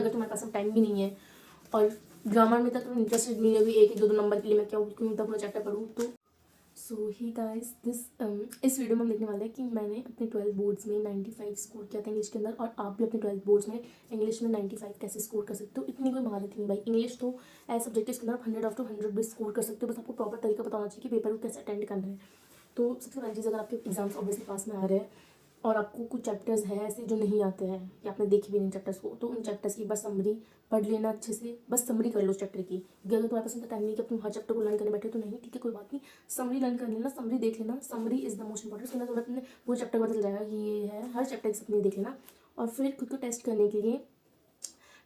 अगर तुम्हारे पास टाइम भी नहीं है और ग्रामर में तो तुम इंटरेस्टेड नहीं होगी, एक एक दो दो नंबर के लिए मैं क्या क्यों तक पूरा चैप्टर पढ़ूँ। तो सो ही गाइस दिस इस वीडियो में हम देखने वाले हैं कि मैंने अपने 12 बोर्ड्स में 95 स्कोर किया था इंग्लिश के अंदर, और आप भी अपने 12 बोर्ड्स में इंग्लिश में 95 कैसे स्कोर कर सकते हो। इतनी कोई महारत नहीं भाई, इंग्लिश तो एज सब्जेक्ट इसके अंदर आप 100 ऑफ 100 भी स्कोर कर सकते हो, बस आपको प्रॉपर तरीका पता होना चाहिए कि पेपर को कैसे अटेंड करना है। तो सबसे पहली चीज़, अगर आपके एग्जाम्स ऑब्वियसली पास में आ रहे हैं और आपको कुछ चैप्टर्स हैं ऐसे जो नहीं आते हैं या आपने देखे भी नहीं चैप्टर्स को, तो उन चैप्टर्स की बस समरी पढ़ लेना अच्छे से, बस समरी कर लो उस चैप्टर की। अगर तुम्हारे पास इतना टाइम नहीं कि तुम हर चैप्टर को लर्न करने बैठे तो नहीं, ठीक है कोई बात नहीं, समरी लर्न कर लेना, समरी देख लेना। Summary is the most important, उसके अंदर तुम्हें अपने पूरे चैप्टर बदल जाएगा कि ये है, हर चैप्टर की समरी देख लेना। और फिर खुद को टेस्ट करने के लिए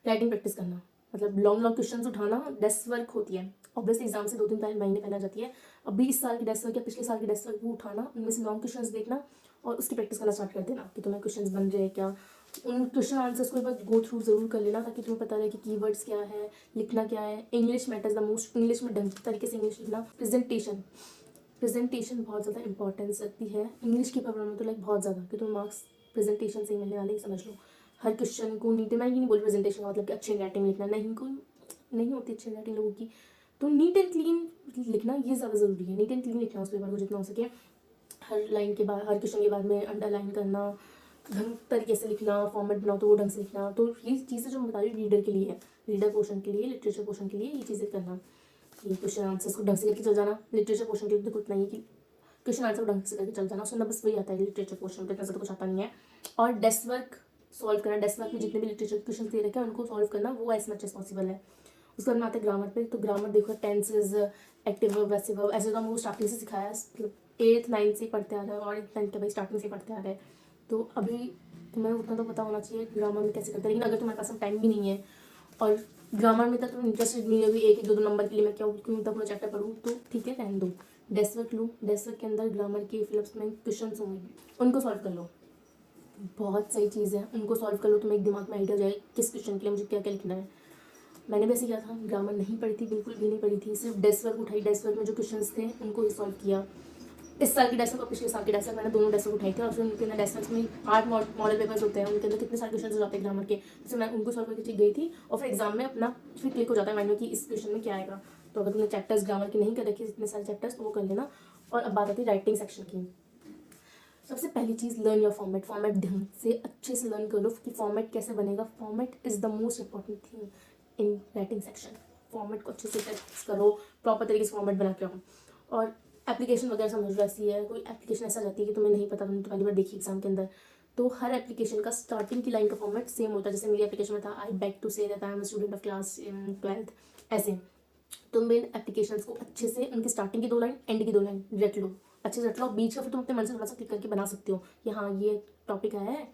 राइटिंग प्रैक्टिस करना, मतलब लॉन्ग लॉन्ग क्वेश्चंस उठाना। डेस्क वर्क होती है ऑब्वियसली एग्जाम से 2-3 महीने पहले आ जाती है, अभी इस साल की डेस्क वर्क या पिछले साल की डेस्क वर्क वो उठाना, उनमें से लॉन्ग क्वेश्चंस देखना और उसकी प्रैक्टिस करना स्टार्ट कर देना कि तुम्हें क्वेश्चंस बन रहे हैं क्या। उन क्वेश्चन आंसर्स को एक बार गो थ्रू जरूर कर लेना ताकि तुम्हें पता रहे कि कीवर्ड्स क्या है, लिखना क्या है। English matters the most, English में ढंग तरीके से इंग्लिश लिखना। प्रेजेंटेशन बहुत ज़्यादा इंपॉर्टेंस रखती है इंग्लिश की पेपर में, तो लाइक बहुत ज़्यादा कि तुम मार्क्स प्रेजेंटेशन से ही मिलने वाले, समझ लो। हर क्वेश्चन को नीट, मैं ये नहीं बोल प्रेजेंटेशन का मतलब कि अच्छी राइटिंग लिखना, नहीं, कोई नहीं होती अच्छी राइटिंग लोगों की, तो नीट एंड क्लीन लिखना ये ज़्यादा ज़रूरी है। नीट एंड क्लीन लिखना उस पेपर को जितना हो सके, हर लाइन के बाद, हर क्वेश्चन के बाद में अंडरलाइन करना, ढंग तरीके से लिखना, फॉर्मेट बनाओ तो वो ढंग से लिखना। तो ये चीज़ें जो मैं बता रही हूँ रीडर के लिए है, रीडर पोर्शन के लिए, लिटरेचर पोर्शन के लिए ये चीज़ें करना कि क्वेश्चन आंसर्स को ढंग से करके चल जाना। लिटरेचर पोर्शन के लिए तो कुछ नहीं है कि क्वेश्चन आंसर ढंग से करके चल जाना, उसमें बस वही आता है लिटरेचर पोर्शन में, इतना ज़्यादा कुछ आता नहीं है। और डेस्क वर्क सॉल्व करना, डेस्क वर्क में जितने भी लिटरेचर क्वेश्चन दे रखे हैं उनको सॉल्व करना, वो एज मच एज पॉसिबल है। उसके बाद में आते हैं ग्रामर पे, तो ग्रामर देखो tenses, active verb, passive verb, ऐसे तो हमको स्टार्टिंग से सिखाया है, मतलब 8th 9th से पढ़ते आ रहे हैं और 8th 9th के भाई स्टार्टिंग से पढ़ते आ रहे हैं, तो अभी तुम्हें उतना तो पता होना चाहिए ग्रामर में कैसे करते हैं। लेकिन अगर तुम्हारे पास टाइम भी नहीं है और ग्रामर में तक तुम इंटरेस्टेड नहीं होगी, एक एक दो दो नंबर के लिए मैं क्या क्यों तक पूरा चैप्टर पढ़ूँ, तो ठीक है रहने दो। डेस्क वर्क लो, डेस्क वर्क के अंदर ग्रामर के फिलअप्स में क्वेश्चन होंगे, उनको सॉल्व कर लो। बहुत सही चीज़ है, उनको सॉल्व कर लो, तुम्हें एक दिमाग में आइडिया हो जाए किस क्वेश्चन के लिए मुझे क्या क्या लिखना है। मैंने भी ऐसे किया था, ग्रामर नहीं पढ़ी थी, बिल्कुल भी नहीं पढ़ी थी, सिर्फ डेस्क वर्क उठाई, डेस्क वर्क में जो क्वेश्चंस थे उनको ही सॉल्व किया। इस साल की डेस्क वर्क और पिछले साल की डेस्क वर्क, मैंने दोनों डेस्क वर्क उठाई थी, और फिर उनके अंदर डेस्क वर्क में 8 मॉडल पेपर्स होते हैं, उनके अंदर कितने सारे क्वेश्चन हो जाते हैं ग्रामर के, जैसे मैं उनको सॉल्व करके गई थी, और फिर एग्जाम में अपना फिर क्लिक हो जाता है माइंड में कि इस क्वेश्चन में क्या आएगा। तो अगर तुमने चैप्टर्स ग्रामर के नहीं कर रखे इतने सारे चैप्टर्स, तो वो कर लेना। और अब बात आती है राइटिंग सेक्शन की। सबसे पहली चीज़, लर्न योर फॉर्मेट। फॉर्मेट ढंग से अच्छे से लर्न कर लो कि फॉर्मेट कैसे बनेगा। Format is the most important thing in writing section. Format को अच्छे से प्रैक्टिस करो, प्रॉपर तरीके से फॉर्मेट बना के आओ। और एप्लीकेशन वगैरह समझ लो, ऐसी है कोई एप्लीकेशन ऐसा रहती है कि तुम्हें नहीं पता, तुमने तो पहली बार देखी एग्जाम के अंदर, तो हर एप्लीकेशन का स्टार्टिंग की लाइन का फॉर्मेट सेम होता है। जैसे मेरी एप्लीकेशन में था, I beg to say that I am student of class 12th, ऐसे तुम इन एप्लीकेशंस को अच्छे से उनकी स्टार्टिंग की 2 लाइन, एंड की 2 लाइन रट लो, अच्छे से रट लो। बीच का फिर तुम अपने मन से थोड़ा सा क्लिक करके बना सकते हो कि हाँ ये टॉपिक है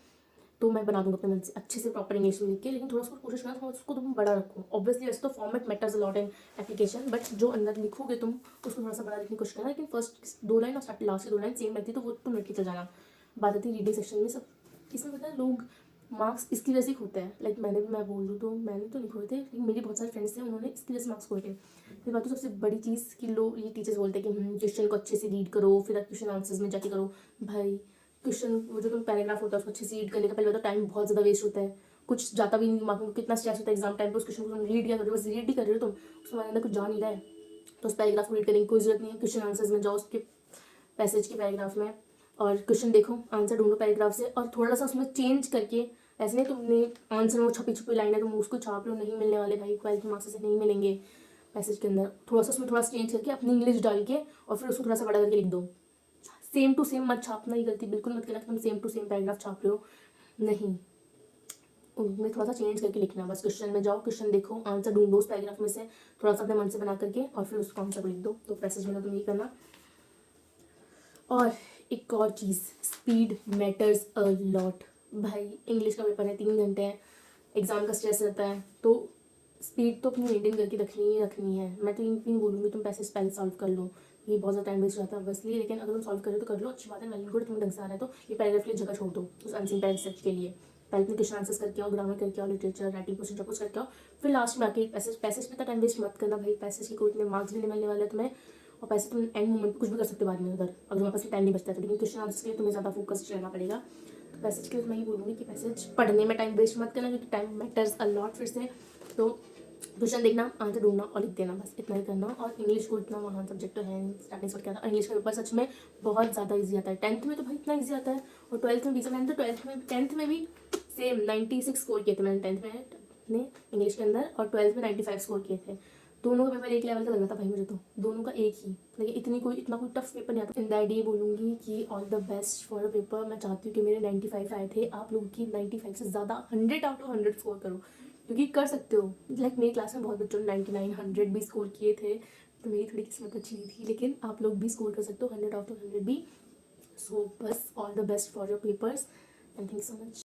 तो मैं बना दूंगा अपने मन से अच्छे से प्रॉपर इंग्लिश में लिख के, लेकिन थोड़ा सा कोशिश करना थोड़ा उसको तुम बड़ा रखो। ऑब्वियसली वैसे तो format matters a lot in application, but जो अंदर लिखोगे तुम उसको थोड़ा सा बड़ा लिखने की कोशिश करना, लेकिन फर्स्ट 2 लाइन और लास्ट की 2 लाइन सेम रहती है, तो वो तुम लिख के चल जाना। बात आती है रीडिंग सेक्शन में, सब इसमें पता है लोग मार्क्स इसकी वजह से होते हैं, लाइक मैं बोल दूँ तो मैंने तो नहीं खोए थे, लेकिन मेरी बहुत सारे फ्रेंड्स थे उन्होंने इसकी वजह से मार्क्स खोए थे। फिर बात तो सबसे बड़ी चीज़ कि लोग ये टीचर्स बोलते हैं कि क्वेश्चन को अच्छे से रीड करो, फिर क्वेश्चन आंसर्स में जाके करो। भाई क्वेश्चन वो जो तुम पैराग्राफ होता है उसको अच्छे से रीड करने का पहले तो टाइम बहुत ज़्यादा वेस्ट होता है, कुछ जाता भी नहीं दिमाग में, कितना स्ट्रेस होता है एग्जाम टाइम पे। उस क्वेश्चन को तुम रीड क्या कर रहे हो, बस रीड ही कर रहे हो तुम, उसमें तुम्हारे अंदर कुछ जा नहीं रहा है, तो उस पैराग्राफ को रीड करने की कोई जरूरत नहीं है। क्वेश्चन आंसर्स में जाओ, उसके पैसेज के पैराग्राफ में, और क्वेश्चन देखो, आंसर ढूंढो पैराग्राफ से, और थोड़ा सा उसमें चेंज करके। ऐसे नहीं तुमने आंसर में वो छपी छुपी लाइन है तुम उसको छाप लो, नहीं मिलने वाले भाई, 12th मार्क्स से नहीं मिलेंगे। पैसेज के अंदर थोड़ा सा उसमें थोड़ा सा चेंज करके अपनी इंग्लिश डाल के और फिर उसको थोड़ा सा बड़ा करके लिख दो। सेम टू सेम मत छापना, ही गलती बिल्कुल मत करना कि तुम सेम टू सेम पैराग्राफ छाप रहे हो, नहीं, उनमें थोड़ा सा चेंज करके लिखना। बस क्वेश्चन में जाओ, क्वेश्चन देखो, आंसर ढूंढो उस पैराग्राफ में से, थोड़ा सा अपने मन से बना करके, और फिर उसको आंसर को लिख दो। तो पैसेज में तुम ये करना। और एक और चीज़, स्पीड मैटर्स अ लॉट। भाई इंग्लिश का पेपर है, 3 घंटे हैं, एग्ज़ाम का स्ट्रेस रहता है, तो स्पीड तो अपनी मेंटेन करके रखनी ही रखनी है। मैं तो ये नहीं बोलूँगी तुम पैसे पहले सॉल्व कर लो, ये बहुत ज़्यादा टाइम वेस्ट रहता है ऑब्वियसली, लेकिन अगर तुम सॉल्व करो तो कर लो, अच्छी बात है, वेल गुड, तुम्हें ढंग से आ रहा है। तो ये पैराग्राफ के लिए जगह छोड़ दो उस अनसीन पैसेज के लिए। पहले तुम क्वेश्चन आंसर्स करके आओ, ग्रामर करके आओ, लिटरेचर, राइटिंग, क्वेश्चन कुछ करके आओ, फिर लास्ट में आके पैसेज में इतना टाइम वेस्ट मत करना भाई, पैसेज की कोई इतने मार्क्स भी नहीं मिलने वाले तुम्हें, और पैसे तुम एंड मोमेंट कुछ भी कर सकते हो बाद में उधर, अगर तुम्हारे पास टाइम नहीं बचता है तो। लेकिन क्वेश्चन आंसर्स के लिए तुम्हें ज़्यादा फोकस रहना पड़ेगा। पैसेज के लिए मैं ये बोलूँगी कि पैसेज पढ़ने में टाइम वेस्ट मत करना, क्योंकि टाइम मैटर्स अ लॉट फिर से। तो क्वेश्चन देखना, आंसर ढूंढना और लिख देना, बस इतना ही करना। और इंग्लिश को इतना महान सब्जेक्ट तो है नहीं, स्टार्टिंग से क्या था। इंग्लिश का पेपर सच में बहुत ज़्यादा ईजी आता है। 10th में तो भाई इतना ईजी आता है, और 12th में भी। मैंने तो 10th में भी सेम 96 स्कोर किए थे मैंने 10th में अपने इंग्लिश के अंदर, और 12th में 95 स्कोर किए थे। दोनों का पेपर एक लेवल का लग रहा था भाई मुझे तो, दोनों का एक ही। लेकिन इतना कोई टफ पेपर नहीं आता। इन दैट ये बोलूँगी कि all the best for a paper. मैं चाहती हूँ कि मेरे 95 आए थे, आप लोगों की 95 से ज़्यादा 100 आउट ऑफ 100 स्कोर करो, क्योंकि कर सकते हो। लाइक मेरी क्लास में बहुत बच्चों ने 99 100 भी स्कोर किए थे, तो मेरी थोड़ी किस्मत अच्छी नहीं थी, लेकिन आप लोग भी स्कोर कर सकते हो 100 आउट ऑफ 100 भी। सो बस all the best for your papers and thank so much.